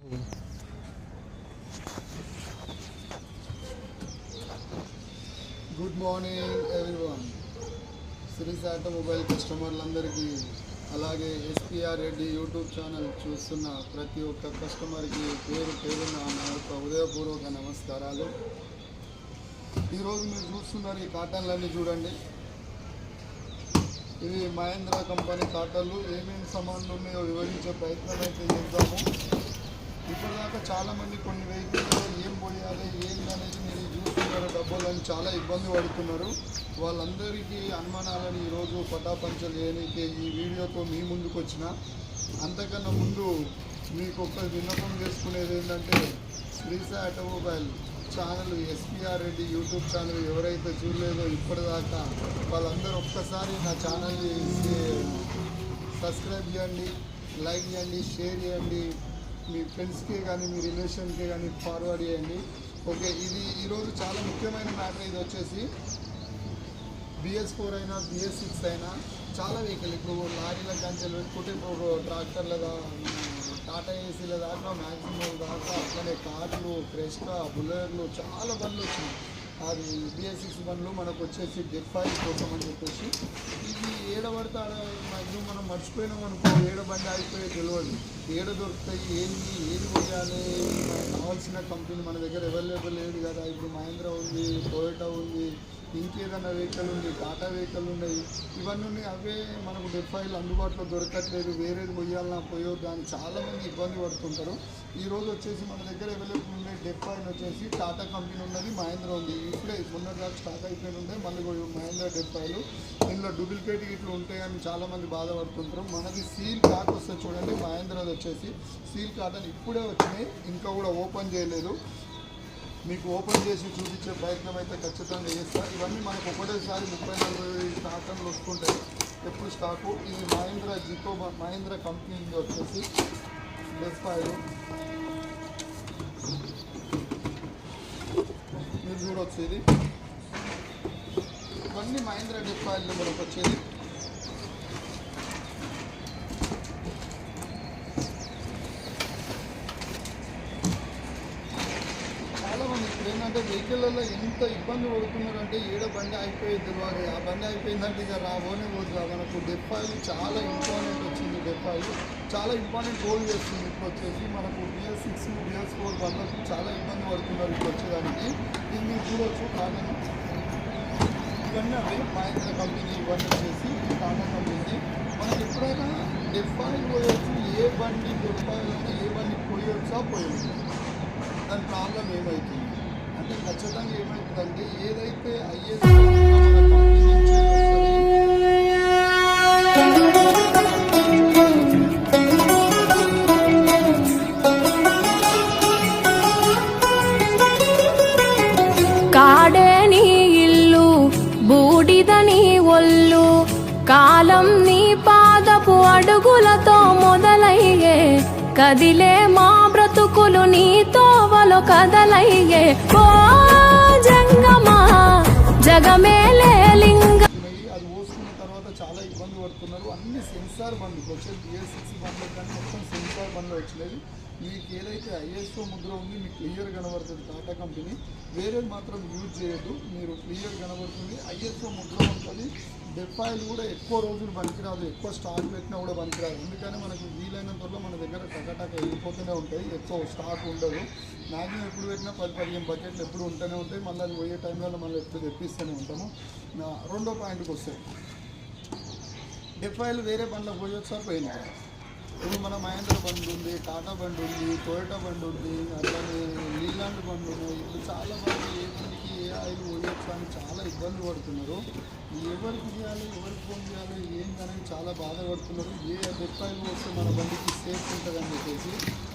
Good morning everyone. Sree's automobile కస్టమర్లందరికీ, అలాగే SPR Reddy YouTube channel చూస్తున్న ప్రతి ఒక్క కస్టమర్కి పేరు పేరున నా యొక్క ఉదయపూర్వక నమస్కారాలు. ఈరోజు మీరు చూస్తున్నారు ఈ కాటన్లన్నీ చూడండి. ఇవి మహేంద్ర కంపెనీ కాటన్లు. ఏమేమి సామాన్లు ఉన్నాయో వివరించే ప్రయత్నం అయితే చేద్దాము. ఇప్పటిదాకా చాలామంది కొన్ని వెహికల్లో ఏం పోయాలి ఏంటి అనేది మీరు చూస్తున్నారు, డబ్బులని చాలా ఇబ్బంది పడుతున్నారు. వాళ్ళందరికీ అనుమానాలను ఈరోజు పటాపంచలు చేయడానికి ఈ వీడియోతో మీ ముందుకు వచ్చిన. అంతకన్నా ముందు మీకు ఒక విన్నపం చేసుకునేది ఏంటంటే, Sree's automobile channel SPR Reddy YouTube channel ఎవరైతే చూడలేదో ఇప్పటిదాకా వాళ్ళందరూ ఒక్కసారి నా ఛానల్ని సబ్స్క్రైబ్ చేయండి, లైక్ చేయండి, షేర్ చేయండి. మీ ఫ్రెండ్స్కి కానీ మీ రిలేషన్కి కానీ ఫార్వర్డ్ చేయండి. ఓకే, ఇది ఈరోజు చాలా ముఖ్యమైన మ్యాటర్. ఇది వచ్చేసి BS4 అయినా BS6 అయినా చాలా వెహికల్, ఇప్పుడు లారీల కంచెలు పెట్టుకుంటే ఇప్పుడు ట్రాక్టర్ల టాటా ఏసీల దాకా మ్యాక్సిమం దాకా, అట్లనే కార్లు, క్రెస్టా, బులెర్లు చాలా బండ్లు వచ్చినాయి. అది BS6 బండ్లు మనకు వచ్చేసి డెఫైల్ కోసం అని చెప్పేసి. ఇది ఏడబడితే మ్యాక్సిమం మనం మర్చిపోయినాం అనుకో, బండి ఆగిపోయే తెలియదు, ఏడ దొరుకుతాయి, ఏది పోయాలి, మనకు కావాల్సిన కంపెనీ మన దగ్గర అవైలబుల్ లేదు కదా. ఇప్పుడు మహేంద్ర ఉంది, టొయోటా ఉంది, ఇంకేదైనా వెహికల్ ఉంది, టాటా వెహికల్ ఉన్నాయి, ఇవన్నీ ఉన్నాయి. అవే మనకు డెఫైల్ అందుబాటులో దొరకట్లేదు, వేరేది పోయాలన్నా పోయొద్దు అని చాలామంది ఇబ్బంది పడుతుంటారు. ఈరోజు వచ్చేసి మన దగ్గర అవైలబుల్ ఉండే డెఫైల్ వచ్చేసి టాటా కంపెనీ ఉన్నది, మహేంద్ర ఉంది. ఇప్పుడే మొన్నటిదాకా స్టాక్ అయిపోయి ఉంటే మళ్ళీ మహేంద్ర డెఫైలు. ఇందులో డూప్లికేట్ ఇట్లా ఉంటాయని చాలామంది బాధపడుతుంటారు. మనది సీల్ కాట్ వస్తుంది చూడండి, మహేంద్రది వచ్చేసి సీల్ కాటన్ ఇప్పుడే వచ్చినాయి, ఇంకా కూడా ఓపెన్ చేయలేదు. మీకు ఓపెన్ చేసి చూపించే ప్రయత్నం అయితే ఖచ్చితంగా చేస్తారు. ఇవన్నీ మనకు ఒకటేసారి 30-40 కాటన్లు వస్తుంటాయి ఎప్పుడు స్టాకు. ఇది మహేంద్ర కంపెనీ వచ్చేసి డెఫైలు మీరు చూడవచ్చు. ఇది ఇవన్నీ మహేంద్ర డెఫైల్ మనకు వచ్చేది. ఏంటంటే వెహికల్లో ఎంత ఇబ్బంది పడుతున్నారంటే, బండి అయిపోయేది తెలియదు. ఆ బండి అయిపోయిందంటే ఇక రాబోనే పోతుంది. మనకు డెఫైల్ చాలా ఇంపార్టెంట్ వచ్చింది. డెఫైల్ చాలా ఇంపార్టెంట్ రోల్ చేస్తుంది. ఇప్పుడు వచ్చేసి మనకు BS6, BS4 బండ్లకు చాలా ఇబ్బంది పడుతున్నారు ఇప్పుడు వచ్చేదానికి. ఇది మీరు చూడవచ్చు కాటన్. ఇవన్నీ అవి మహేంద్ర కంపెనీ, ఇవన్నీ వచ్చేసి టాటా కంపెనీ. మనకి ఎప్పుడైనా డెఫైల్ పోయొచ్చు, ఏ బండి డెఫైల్ అంటే ఏ బండి పోయొచ్చా పోయొచ్చు. దాని ప్రాబ్లం ఏమవుతుంది అంటే, ఖచ్చితంగా ఏమవుతుందంటే, ఏదైతే IS కాడే నీ ఇల్లు, బూడిదని ఒళ్ళు, కాలం నీ పాదపు అడుగులతో మొదలయ్యే, కదిలే మా బ్రతుకులు నీ తోవలో కదలయ్యే. ఓ జంగమా జగమేలే లింగ. అది పోసుకున్న తర్వాత చాలా ఇబ్బంది పడుతున్నారు. అన్ని సెన్సార్ బండ్లు వచ్చేది, BS6 బండ్లు కానీ మొత్తం సెన్సార్ బండ్లు వచ్చినవి. మీకు ఏదైతే ISO ముద్ర ఉంది మీకు క్లియర్ కనబడుతుంది టాటా కంపెనీ. వేరేది మాత్రం యూజ్ చేయొద్దు, మీరు క్లియర్ కనబడుతుంది. ISO ముద్ర ఉంటుంది. డెఫైల్ కూడా ఎక్కువ రోజులు పనికిరాదు, ఎక్కువ స్టాక్ పెట్టినా కూడా పనికిరాదు. ఎందుకని మనకు వీలైనంతలో మన దగ్గర టకటక వెళ్ళిపోతూనే ఉంటాయి, ఎక్కువ స్టాక్ ఉండదు. మ్యాక్సిమం ఎప్పుడు పెట్టినా 10-15 బకెట్లు ఎప్పుడు ఉంటూనే ఉంటాయి. మళ్ళీ అది పోయే టైంలో మళ్ళీ ఎప్పుడు తెప్పిస్తూనే ఉంటాము. రెండో పాయింట్కి వస్తాయి, డెఫైల్ వేరే బండ్లకు పోయొచ్చా పోయినా. ఇప్పుడు మన మహేంద్ర బండి ఉంది, టాటా బండి ఉంది, టొయోటా బండి ఉంది, అట్లానే లీలాండ్ బండి ఉన్నాయి. ఇప్పుడు చాలా మంది ఏ బండికి ఏ ఆయిల్ పోయొచ్చు అని చాలా ఇబ్బంది పడుతున్నారు. ఎవరికి చేయాలి, ఎవరికి ఫోన్ చేయాలి ఏంటనేది చాలా బాధపడుతున్నారు. ఏ డెఫైల్ వస్తే మన బండికి సేఫ్ ఉంటుందని చెప్పేసి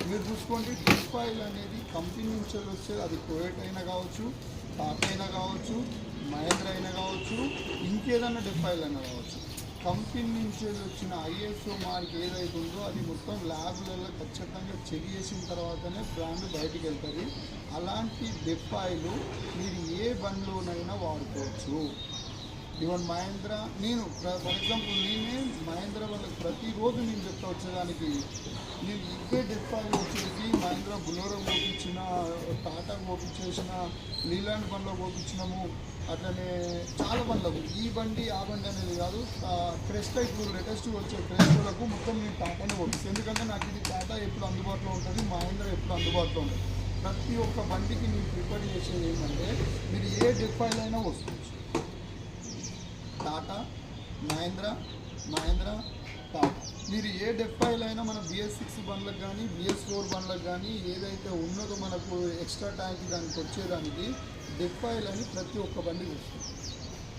మీరు చూసుకోండి. డెఫైల్ అనేది కంపెనీ నుంచి వచ్చేది, అది టొయోటా అయినా కావచ్చు, టాటా అయినా కావచ్చు, మహేంద్ర అయినా కావచ్చు, ఇంకేదైనా డెఫైల్ అయినా కావచ్చు. కంపెనీ నుంచి వచ్చిన ISO మార్క్ ఏదైతే ఉందో అది మొత్తం ల్యాబ్లలో ఖచ్చితంగా చెక్ చేసిన తర్వాతనే బ్రాండ్ బయటికి వెళ్తుంది. అలాంటి డెఫైలు మీరు ఏ బండ్లోనైనా వాడుకోవచ్చు. ఈవెన్ మహేంద్ర నేను ఫర్ ఎగ్జాంపుల్ నేనే మహేంద్ర వాళ్ళకి ప్రతిరోజు నేను చెప్తా వచ్చేదానికి నేను ఇవే డెప్పాలు వచ్చేసి మహేంద్ర బులోరో పోపించిన, టాటా పోపించేసిన, లీలాండ్ బండ్లో పోపించినాము. అట్లనే చాలా బండ్లకు ఈ బండి ఆ బండి అనేది కాదు. క్రెస్ట్ ఇప్పుడు లేటెస్ట్ వచ్చే క్రెస్ట్లకు మొత్తం నేను టాటానే పోపిస్తాను. ఎందుకంటే నాకు ఇది టాటా ఎప్పుడు అందుబాటులో ఉంటుంది, మహేంద్ర ఎప్పుడు అందుబాటులో ఉంటుంది. ప్రతి ఒక్క బండికి నేను ప్రిఫర్ చేసేది ఏంటంటే మీరు ఏ డెప్పాయిల్ అయినా వస్తుంది, టాటా, మహేంద్ర, టాటా. మీరు ఏ డెప్పాయిల్ అయినా మన BS6 బండ్లకు కానీ BS4 బండ్లకు కానీ ఏదైతే ఉన్నదో మనకు ఎక్స్ట్రా ట్యాంక్ దానికి వచ్చేదానికి డెప్పాయిల్ అని ప్రతి ఒక్క బండికి వస్తుంది.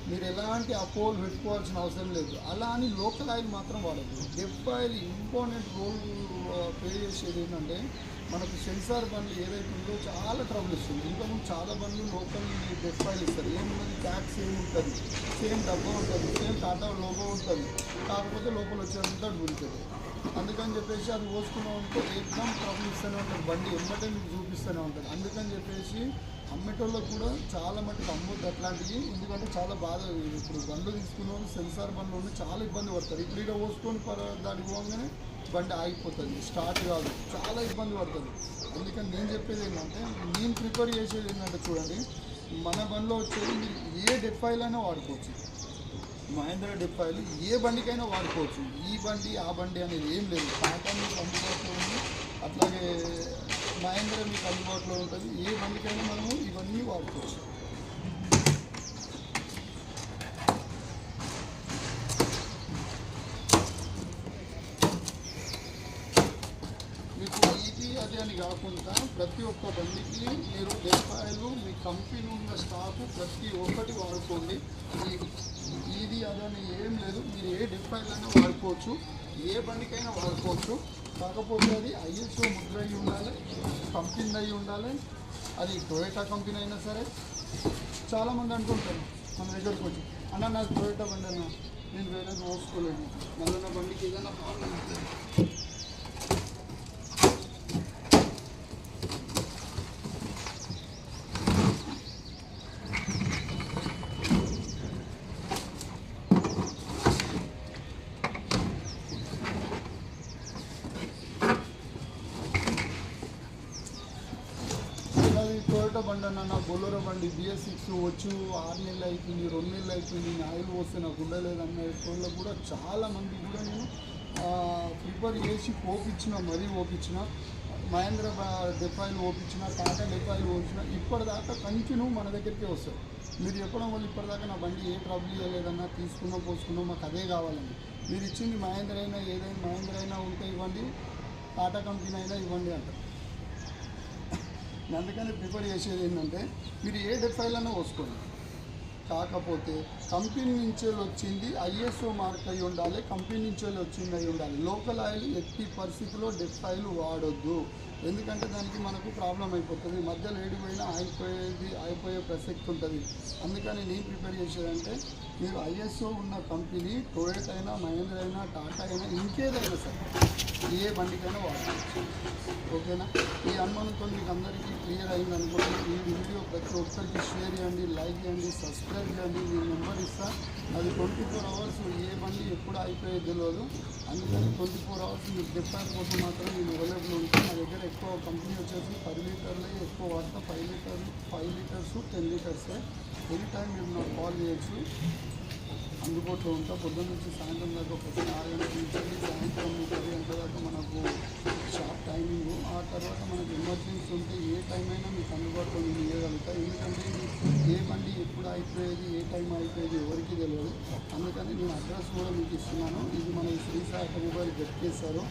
మీరు ఎలాంటి అపోల్ పెట్టుకోవాల్సిన అవసరం లేదు. అలా అని లోకల్ ఆయిల్ మాత్రం వాడదు. డెప్పాయిల్ ఇంపార్టెంట్ రోల్ ప్లే చేసేది ఏంటంటే మనకు సెన్సార్ బండ్లు ఏదైతే ఉందో చాలా ట్రబుల్ ఇస్తుంది. ఇంతకుముందు చాలా బండ్లు లోకల్ డెప్పాయిల్ ఇస్తారు. ఏమున్నది ట్యాక్స్ ఏముంటుంది, సేమ్ డబ్బా ఉంటుంది, సేమ్ టాటా లోగో ఉంటుంది, కాకపోతే లోపల వచ్చేంత ఉంటుంది. అందుకని చెప్పేసి అది పోసుకున్నా ఉంటే ఎగ్జామ్ ట్రబుల్ ఇస్తూనే ఉంటుంది, బండి ఎమ్మటే మీకు చూపిస్తూనే ఉంటుంది. అందుకని చెప్పేసి అమ్మేటోళ్ళకు కూడా చాలా మటుకు అమ్మొద్దు అట్లాంటివి. ఎందుకంటే చాలా బాధ. ఇప్పుడు బండ్లు తీసుకున్న వాళ్ళు సెన్సార్ బండ్లు ఉండి చాలా ఇబ్బంది పడతారు. ఇప్పుడు ఇక్కడ పోసుకొని దానికి పోగానే బండి ఆగిపోతుంది, స్టార్ట్ కాదు, చాలా ఇబ్బంది పడుతుంది. అందుకని నేను చెప్పేది ఏంటంటే నేను ప్రిపేర్ చేసేది ఏంటంటే చూడండి, మన బండిలో వచ్చేది మీరు ఏ డెప్పాయిల్ అయినా వాడుకోవచ్చు. మహేంద్ర డెప్పాయిల్ ఏ బండికైనా వాడుకోవచ్చు. ఈ బండి ఆ బండి అనేది ఏం లేదు. టాటా మీకు అందుబాటులో ఉంది, అట్లాగే మహేంద్ర మీకు అందుబాటులో ఉంటుంది. ఏ బండికైనా మనము ఇవన్నీ వాడుకోవచ్చు. మీకు ఇది అది అని కాకుండా ప్రతి ఒక్క బండికి మీరు డెప్పాయిలు మీ కంపెనీ ఉన్న స్టాకు ప్రతి ఒక్కటి వాడుకోండి. ఇది అదని ఏం లేదు. మీరు ఏ డెప్పాయిల్ అయినా వాడుకోవచ్చు, ఏ బండికైనా వాడుకోవచ్చు. కాకపోతే అది ISO ముద్ర అయి ఉండాలి, కంపెనీ అయి ఉండాలి. అది టొయోటా కంపెనీ అయినా సరే. చాలామంది అంటుంటారు మన దగ్గరకు వచ్చి, అన్న నాకు టొయోటా బండి అన్న, నేను వేరే పోసుకోలేదు, మళ్ళీ నా బండికి ఏదైనా ప్రాబ్లం ఉంటుంది. టొయోటా బండి అన్న, నా బొలెరో బండి BS6 వచ్చు 6 నెలలు అయిపోయింది, 2 నెలలు అయిపోయింది, నా ఆయిల్ వస్తే నాకు ఉండలేదు అనే వాళ్ళకు కూడా చాలామంది కూడా నేను ప్రిపేర్ చేసి మరీ ఓపించిన. మహేంద్ర డెప్పాయిల్ ఓపించిన, టాటా డెప్పాయిల్ ఓపించిన. ఇప్పటిదాకా కంటిన్యూ మన దగ్గరికే వస్తారు. మీరు చెప్పడం వల్ల ఇప్పటిదాకా నా బండి ఏ ట్రబుల్ ఇవ్వలేదన్నా, తీసుకున్నాం పోసుకున్నాం, మాకు అదే కావాలండి. మీరు ఇచ్చింది మహేంద్ర అయినా ఏదైనా మహేంద్ర అయినా ఉంటే ఇవ్వండి, టాటా కంపెనీ అయినా ఇవ్వండి అంటారు. అందుకని ప్రిఫర్ చేసేది ఏంటంటే మీరు ఏ డెప్పాయిల్ అయినా పోసుకోండి. కాకపోతే కంపెనీ నుంచి వచ్చింది ISO మార్క్ అయి ఉండాలి, కంపెనీ నుంచి వచ్చింది అయి ఉండాలి. లోకల్ ఆయిల్ ఎట్టి పరిస్థితుల్లో డెప్పాయిల్ వాడొద్దు. ఎందుకంటే దానికి మనకు ప్రాబ్లం అయిపోతుంది, మధ్యలో ఏడిపోయినా అయిపోయే ప్రసక్తి ఉంటుంది. అందుకని నేను ప్రిపేర్ చేసేదంటే మీరు ISO ఉన్న కంపెనీ టొయోటా అయినా, మహేంద్ర అయినా, టాటా అయినా, ఇంకేదైనా సరే ఏ బండికైనా వాడుకోవచ్చు. ఓకేనా? ఈ అనుమానంతో మీకు అందరికీ క్లియర్ అయింది అనుకుంటున్నాను. ఈ వీడియో ప్రతి ఒక్కరికి షేర్ చేయండి, లైక్ చేయండి, సబ్స్క్రైబ్ చేయండి. మీ నెంబర్ ఇస్తా. అది 24 అవర్స్ ఏ బండి ఎప్పుడు అయిపోయేది తెలియదు. అందుకని 24 అవర్స్ మీరు డెప్పాయిల్ కోసం మాత్రం నేను అవైలబుల్ ఉంటాను. నా దగ్గర ఎక్కువ కంపెనీ వచ్చేసి 10 లీటర్లే ఎక్కువ వాడతా. 5 లీటర్స్ 10 లీటర్సే. ఎనీ టైం మీరు నాకు కాల్ చేయొచ్చు, అందుబాటులో ఉంటా. పొద్దున్న నుంచి సాయంత్రం దాకా పొద్దున్న 6 గంటల నుంచి సాయంత్రం 10 గంటల దాకా మనకు షాప్ టైమింగ్. ఆ తర్వాత మనకు ఎమర్జెన్సీ ఉంటే ఏ టైం అయినా మీకు అందుబాటులో నేను ఇవ్వగలుగుతా. ఎందుకంటే ఏ బండి ఎప్పుడు అయిపోయేది, ఏ టైం అయిపోయేది ఎవరికి తెలియదు. అందుకని నేను అడ్రస్ కూడా మీకు ఇస్తున్నాను. ఇది మన శ్రీ సాయి ఆటోమొబైల్ గట్టిస్తారు,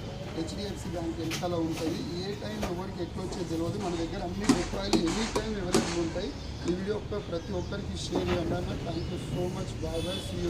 HDFC బ్యాంక్ వెనకాల ఉంటుంది. ఏ టైం ఎవరికి ఎట్లా వచ్చేది తెలియదు. మన దగ్గర అన్ని డెప్పాయిలు ఎనీ టైం అవైలబుల్ ఉంటాయి. ఈ వీడియో ప్రతి ఒక్కరికి షేర్ చేయండి అన్న. Thank you so much. Bye bye. See you.